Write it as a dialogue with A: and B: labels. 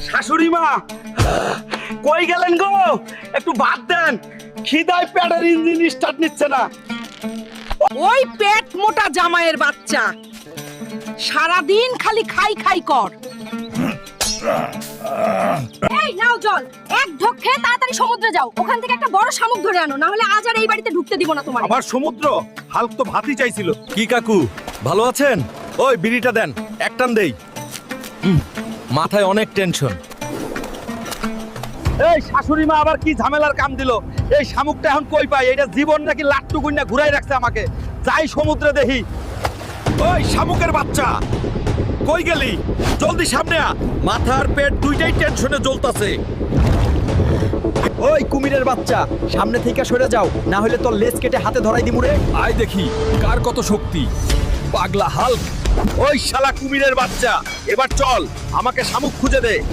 A: শাশুড়ি মা কই গেলেন গো? একটু ভাত দেন, খিদায় পেটের ইঞ্জিন স্টার্ট নিচ্ছে না।
B: ওই পেট মোটা জামাইয়ের বাচ্চা সারাদিন খালি খাই খাই কর।
C: এই নাও জল, এক ঢোক খেয়ে তাড়াতাড়ি সমুদ্রে যাও, ওখান থেকে একটা বড় শামুক ধরে আনো, না হলে আজ আর এই বাড়িতে ঢুকতে দিব না তোমার।
A: আবার সমুদ্র? হাল্ক তো ভাতই চাইছিল।
D: কি কাকু ভালো আছেন? ওই বিড়িটা দেন, এক টান দেই। মাথায় অনেক টেনশন।
A: এই শাশুড়ি মা আবার কি ঝামেলার কাম দিল? এই শামুকটা এখন কই পাই? এটা জীবন নাকি লাট্টু গুন্না ঘুরাই রাখছে আমাকে। যাই সমুদ্রে দেখি।
D: ওই শামুকের বাচ্চা কই গেলি? জলদি সামনে আ, মাথার পেট দুইটাই টেনশনে জ্বলতাছে।
E: ওই কুমিরের বাচ্চা, সামনে থেকে সরে যাও, না হলে তোর লেজ কেটে হাতে ধরাই দিমুরে।
D: আয় দেখি কার কত শক্তি। পাগলা হাল্ক।
A: ওই শালা কুমিরের বাচ্চা, এবার চল আমাকে শামুক খুঁজে দে।